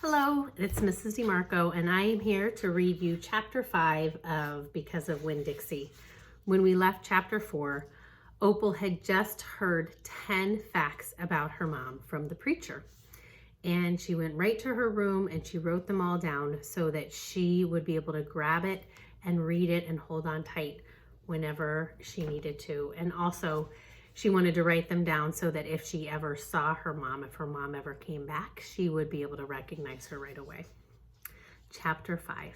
Hello, it's Mrs. DeMarco, and I am here to read you Chapter 5 of Because of Winn-Dixie. When we left Chapter 4, Opal had just heard 10 facts about her mom from the preacher. And she went right to her room and she wrote them all down so that she would be able to grab it and read it and hold on tight whenever she needed to. And also, she wanted to write them down so that if she ever saw her mom, if her mom ever came back, she would be able to recognize her right away. Chapter 5.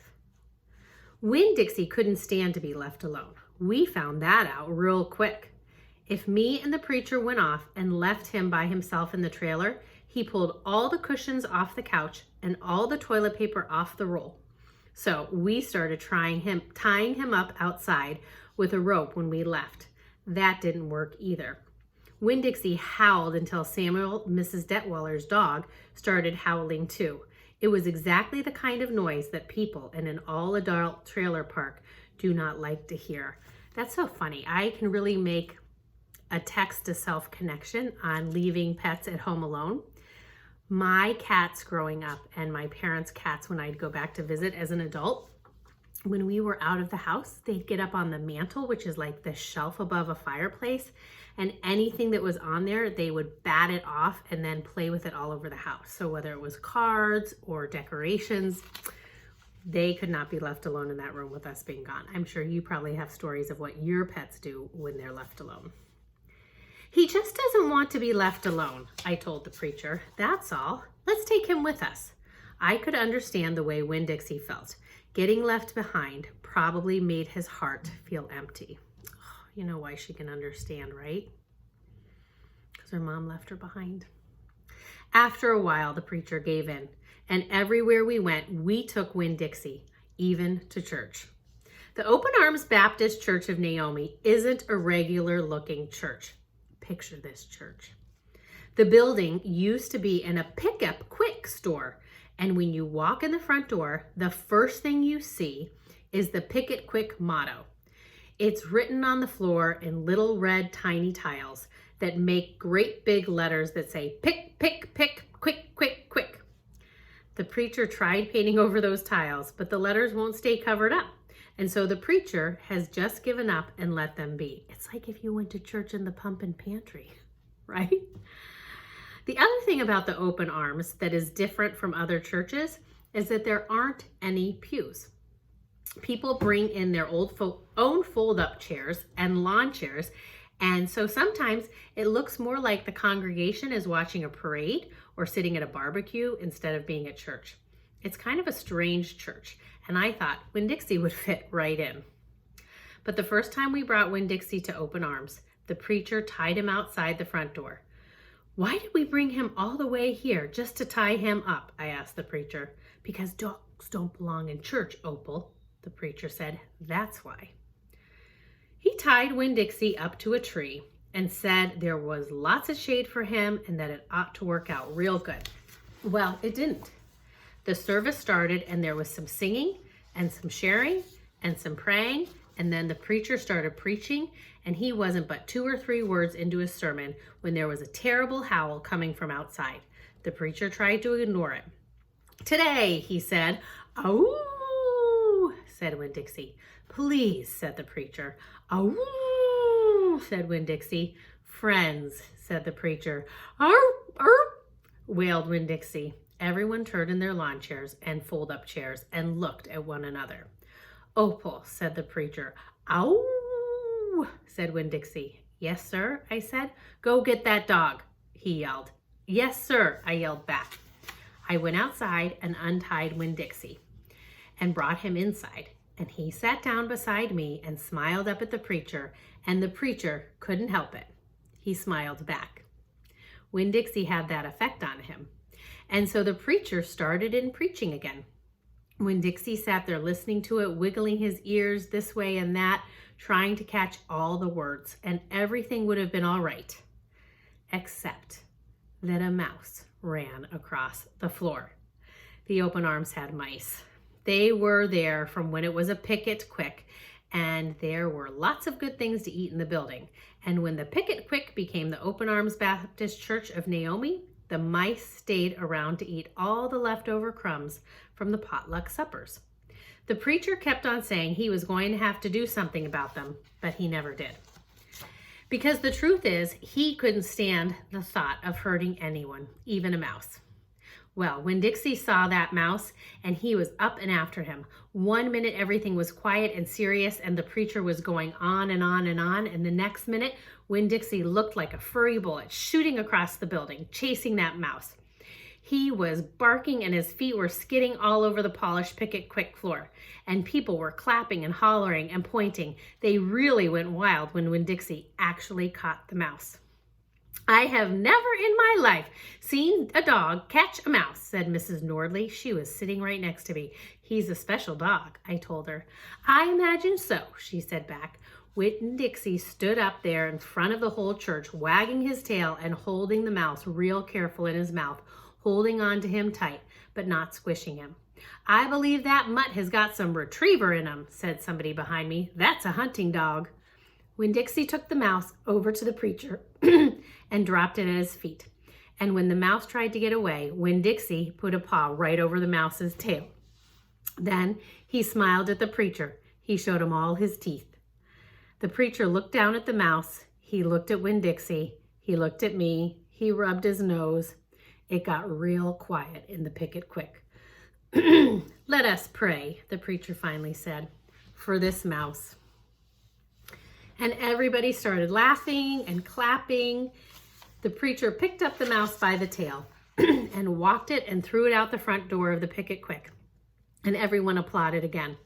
Winn-Dixie couldn't stand to be left alone. We found that out real quick. If me and the preacher went off and left him by himself in the trailer, he pulled all the cushions off the couch and all the toilet paper off the roll. So we started tying him up outside with a rope when we left. That didn't work either. Winn-Dixie howled until Samuel, Mrs. Detweiler's dog, started howling too. It was exactly the kind of noise that people in an all-adult trailer park do not like to hear. That's so funny. I can really make a text-to-self connection on leaving pets at home alone. My cats growing up and my parents' cats when I'd go back to visit as an adult, when we were out of the house, they'd get up on the mantle, which is like the shelf above a fireplace, and anything that was on there, they would bat it off and then play with it all over the house. So whether it was cards or decorations, they could not be left alone in that room with us being gone. I'm sure you probably have stories of what your pets do when they're left alone. He just doesn't want to be left alone, I told the preacher. That's all. Let's take him with us. I could understand the way Winn-Dixie felt. Getting left behind probably made his heart feel empty. Oh, you know why she can understand, right? Because her mom left her behind. After a while, the preacher gave in, and everywhere we went, we took Winn-Dixie, even to church. The Open Arms Baptist Church of Naomi isn't a regular-looking church. Picture this church. The building used to be in a Pick-Up Quick store. And when you walk in the front door, the first thing you see is the Pick It Quick motto. It's written on the floor in little red tiny tiles that make great big letters that say, pick, pick, pick, quick, quick, quick. The preacher tried painting over those tiles, but the letters won't stay covered up. And so the preacher has just given up and let them be. It's like if you went to church in the pumpkin pantry, right? The other thing about the Open Arms that is different from other churches is that there aren't any pews. People bring in their own fold-up chairs and lawn chairs, and so sometimes it looks more like the congregation is watching a parade or sitting at a barbecue instead of being at church. It's kind of a strange church, and I thought Winn-Dixie would fit right in. But the first time we brought Winn-Dixie to Open Arms, the preacher tied him outside the front door. Why did we bring him all the way here just to tie him up? I asked the preacher. Because dogs don't belong in church, Opal, the preacher said. That's why. He tied Winn-Dixie up to a tree and said there was lots of shade for him and that it ought to work out real good. Well, it didn't. The service started and there was some singing and some sharing and some praying, and then the preacher started preaching, and he wasn't but 2 or 3 words into his sermon when there was a terrible howl coming from outside. The preacher tried to ignore it. Today, he said. "Ow," said Winn-Dixie. "Please," said the preacher. "Ow," said Winn-Dixie. "Friends," said the preacher. "Arr, arr," wailed Winn-Dixie. Everyone turned in their lawn chairs and fold-up chairs and looked at one another. "Opal," said the preacher. "Ow," said Winn-Dixie. "Yes, sir," I said. "Go get that dog," he yelled. "Yes, sir," I yelled back. I went outside and untied Winn-Dixie and brought him inside, and he sat down beside me and smiled up at the preacher, and the preacher couldn't help it. He smiled back. Winn-Dixie had that effect on him, and so the preacher started in preaching again. Winn-Dixie sat there listening to it, wiggling his ears this way and that, trying to catch all the words, and everything would have been all right, except that a mouse ran across the floor. The Open Arms had mice. They were there from when it was a Pick It Quick, and there were lots of good things to eat in the building. And when the Pick It Quick became the Open Arms Baptist Church of Naomi, the mice stayed around to eat all the leftover crumbs from the potluck suppers. The preacher kept on saying he was going to have to do something about them, but he never did. Because the truth is, he couldn't stand the thought of hurting anyone, even a mouse. Well, Winn-Dixie saw that mouse, and he was up and after him. 1 minute, everything was quiet and serious, and the preacher was going on and on and on, and the next minute, Winn-Dixie looked like a furry bullet shooting across the building, chasing that mouse. He was barking and his feet were skidding all over the polished picket quick floor. And people were clapping and hollering and pointing. They really went wild when Winn-Dixie actually caught the mouse. "I have never in my life seen a dog catch a mouse," said Mrs. Nordley. She was sitting right next to me. "He's a special dog," I told her. "I imagine so," she said back. Winn-Dixie stood up there in front of the whole church, wagging his tail and holding the mouse real careful in his mouth, holding on to him tight, but not squishing him. "I believe that mutt has got some retriever in him," said somebody behind me. "That's a hunting dog." Winn-Dixie took the mouse over to the preacher and dropped it at his feet. And when the mouse tried to get away, Winn-Dixie put a paw right over the mouse's tail. Then he smiled at the preacher. He showed him all his teeth. The preacher looked down at the mouse. He looked at Winn-Dixie. He looked at me. He rubbed his nose. It got real quiet in the picket quick. "Let us pray," the preacher finally said, "for this mouse." And everybody started laughing and clapping. The preacher picked up the mouse by the tail and walked it and threw it out the front door of the picket quick. And everyone applauded again.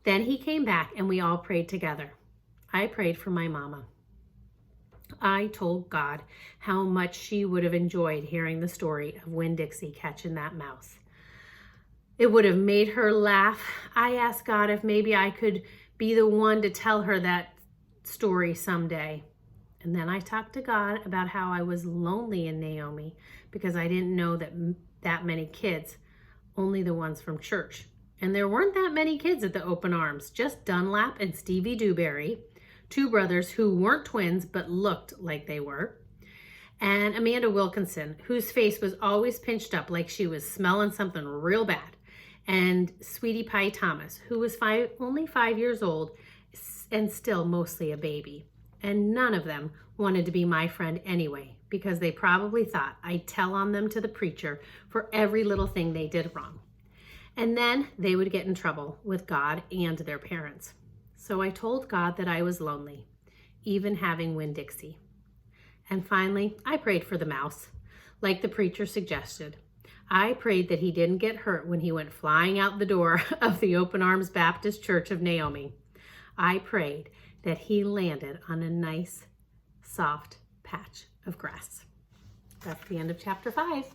Then he came back and we all prayed together. I prayed for my mama. I told God how much she would have enjoyed hearing the story of Winn-Dixie catching that mouse. It would have made her laugh. I asked God if maybe I could be the one to tell her that story someday. And then I talked to God about how I was lonely in Naomi because I didn't know that many kids, only the ones from church. And there weren't that many kids at the open arms, just Dunlap and Stevie Dewberry, two brothers who weren't twins but looked like they were, and Amanda Wilkinson, whose face was always pinched up like she was smelling something real bad, and Sweetie Pie Thomas, who was only 5 years old and still mostly a baby. And none of them wanted to be my friend anyway, because they probably thought I'd tell on them to the preacher for every little thing they did wrong. And then they would get in trouble with God and their parents. So I told God that I was lonely, even having Winn-Dixie. And finally, I prayed for the mouse, like the preacher suggested. I prayed that he didn't get hurt when he went flying out the door of the Open Arms Baptist Church of Naomi. I prayed that he landed on a nice, soft patch of grass. That's the end of chapter 5.